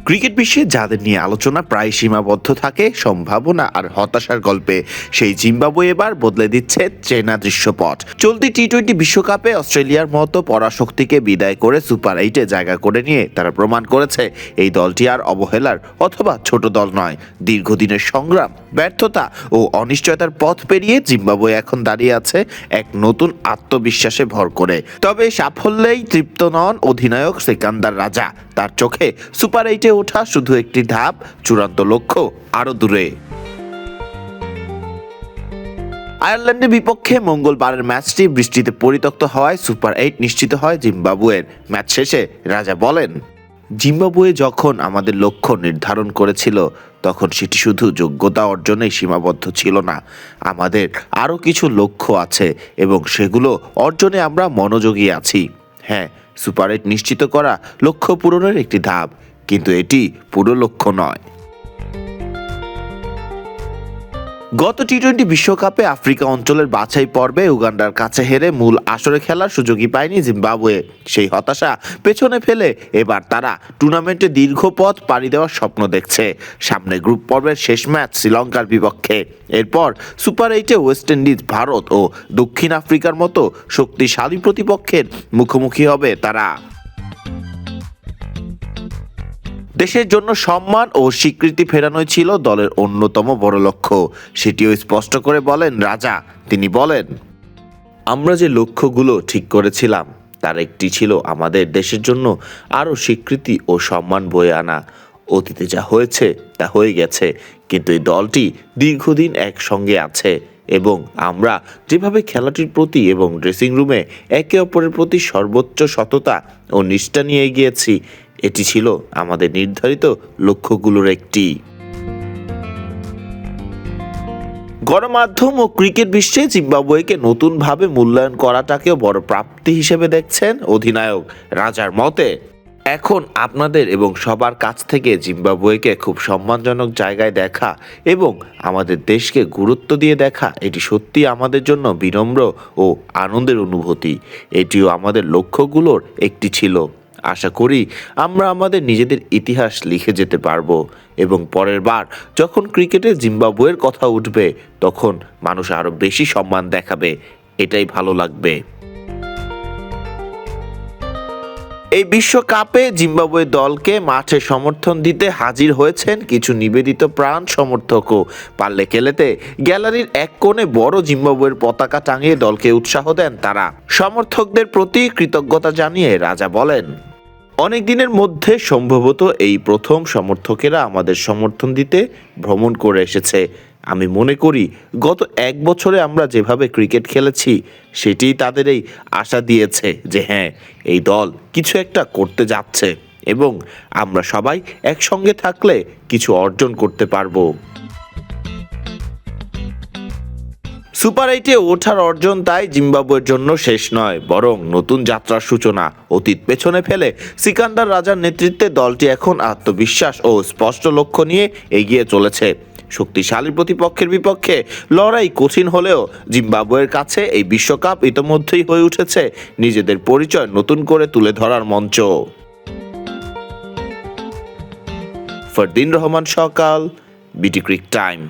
Cricket বিশ্বে যাদের নিয়ে আলোচনা প্রায় সীমাবদ্ধ থাকে সম্ভাবনা আর হতাশার গল্পে, সেই জিম্বাবুয়ে এবার বদলে দিচ্ছে চেনা দৃশ্যপট। চলতি টি-20 বিশ্বকাপে অস্ট্রেলিয়ার মতো পরাশক্তিকে বিদায় করে সুপার 8-এ জায়গা করে নিয়ে তারা প্রমাণ করেছে এই দলটি আর অবহেলার অথবা ছোট দল নয়। দীর্ঘদিনের সংগ্রাম, ব্যর্থতা ও অনিশ্চয়তার পথ পেরিয়ে জিম্বাবুয়ে এখন দাঁড়িয়ে আছে এক নতুন আত্মবিশ্বাসে ভর করে। তবে সাফল্যেই তৃপ্ত নন অধিনায়ক সিকান্দার রাজা। তার চোখে সুপার 8-এ ওঠা শুধু একটি ধাপ, চূড়ান্ত লক্ষ্য আরো দূরে। আয়ারল্যান্ডের বিপক্ষে মঙ্গলবারের ম্যাচটি বৃষ্টিতে পরিত্যক্ত হওয়ায় সুপার 8 নিশ্চিত হয় জিম্বাবুয়ের। ম্যাচ শেষে রাজা বলেন, জিম্বাবুয়ে যখন আমাদের লক্ষ্য নির্ধারণ করেছিল তখন সেটি শুধু যোগ্যতা অর্জনেই সীমাবদ্ধ ছিল না। আমাদের আরও কিছু লক্ষ্য আছে এবং সেগুলো অর্জনে আমরা মনোযোগী আছি। হ্যাঁ, সুপার 8 নিশ্চিত করা লক্ষ্য পূরণের একটি ধাপ, কিন্তু এটি পুরো লক্ষ্য নয়। গত টি-20 বিশ্বকাপে আফ্রিকা অঞ্চলের বাছাই পর্বে উগান্ডার কাছে হেরে মূল আসরে খেলার সুযোগই পায়নি জিম্বাবুয়ে। সেই হতাশা পেছনে ফেলে এবার তারা টুর্নামেন্টে দীর্ঘ পথ পাড়ি দেওয়ার স্বপ্ন দেখছে। সামনে গ্রুপ পর্বের শেষ ম্যাচ শ্রীলঙ্কার বিপক্ষে। এরপর সুপার 8-এ ওয়েস্ট ইন্ডিজ, ভারত ও দক্ষিণ আফ্রিকার মতো শক্তিশালী প্রতিপক্ষের মুখোমুখি হবে তারা। দেশের জন্য সম্মান ও স্বীকৃতি ফেরানোই ছিল দলের অন্যতম বড় লক্ষ্য, সেটিও স্পষ্ট করে বলেন রাজা। তিনি বলেন, আমরা যে লক্ষ্যগুলো ঠিক করেছিলাম তার একটি ছিল আমাদের দেশের জন্য আরও স্বীকৃতি ও সম্মান বয়ে আনা। অতীতে যা হয়েছে তা হয়ে গেছে, কিন্তু এই দলটি দীর্ঘদিন একসঙ্গে আছে এবং আমরা যেভাবে খেলাটির প্রতি এবং ড্রেসিং রুমে একে অপরের প্রতি সর্বোচ্চ সততা ও নিষ্ঠা নিয়ে এগিয়েছি, এটি ছিল আমাদের নির্ধারিত লক্ষ্যগুলোর একটি। গণমাধ্যম ও ক্রিকেট বিশ্বে জিম্বাবুয়েকে নতুনভাবে মূল্যায়ন করাটাকেও বড় প্রাপ্তি হিসেবে দেখছেন অধিনায়ক। রাজার মতে, এখন আপনাদের এবং সবার কাছ থেকে জিম্বাবুয়েকে খুব সম্মানজনক জায়গায় দেখা এবং আমাদের দেশকে গুরুত্ব দিয়ে দেখা, এটি সত্যি আমাদের জন্য বিনম্র ও আনন্দের অনুভূতি। এটিও আমাদের লক্ষ্যগুলোর একটি ছিল। আশা করি আমরা আমাদের নিজেদের ইতিহাস লিখে যেতে পারবো এবং পরের বার যখন ক্রিকেটে জিম্বাবুয়ের কথা উঠবে তখন মানুষ আরো বেশি সম্মান দেখাবে। এটাই ভালো লাগবে। এই বিশ্বকাপে জিম্বাবুয়ে দলকে মাঠে সমর্থন দিতে হাজির হয়েছেন কিছু নিবেদিত প্রাণ সমর্থকও। পারলে খেলেতে গ্যালারির এক কোণে বড় জিম্বাবুয়ের পতাকা টাঙিয়ে দলকে উৎসাহ দেন তারা। সমর্থকদের প্রতি কৃতজ্ঞতা জানিয়ে রাজা বলেন, অনেক দিনের মধ্যে সম্ভবত এই প্রথম সমর্থকেরা আমাদের সমর্থন দিতে ভ্রমণ করে এসেছে। আমি মনে করি গত এক বছরে আমরা যেভাবে ক্রিকেট খেলেছি সেটিই তাদের এই আশা দিয়েছে যে হ্যাঁ, এই দল কিছু একটা করতে যাচ্ছে এবং আমরা সবাই একসঙ্গে থাকলে কিছু অর্জন করতে পারবো। সুপার 8-এ ওঠার অর্জন তাই জিম্বাবুয়ের জন্য শেষ নয়, বরং নতুন যাত্রার সূচনা। অতীত পেছনে ফেলে সিকান্দার রাজার নেতৃত্বে দলটি এখন আত্মবিশ্বাস ও স্পষ্ট লক্ষ্য নিয়ে এগিয়ে চলেছে। শক্তিশালী প্রতিপক্ষের বিপক্ষে লড়াই কঠিন হলেও জিম্বাবুয়ের কাছে এই বিশ্বকাপ ইতোমধ্যেই হয়ে উঠেছে নিজেদের পরিচয় নতুন করে তুলে ধরার মঞ্চ। ফরদিন রহমান সকাল, বিটি ক্রিক টাইম।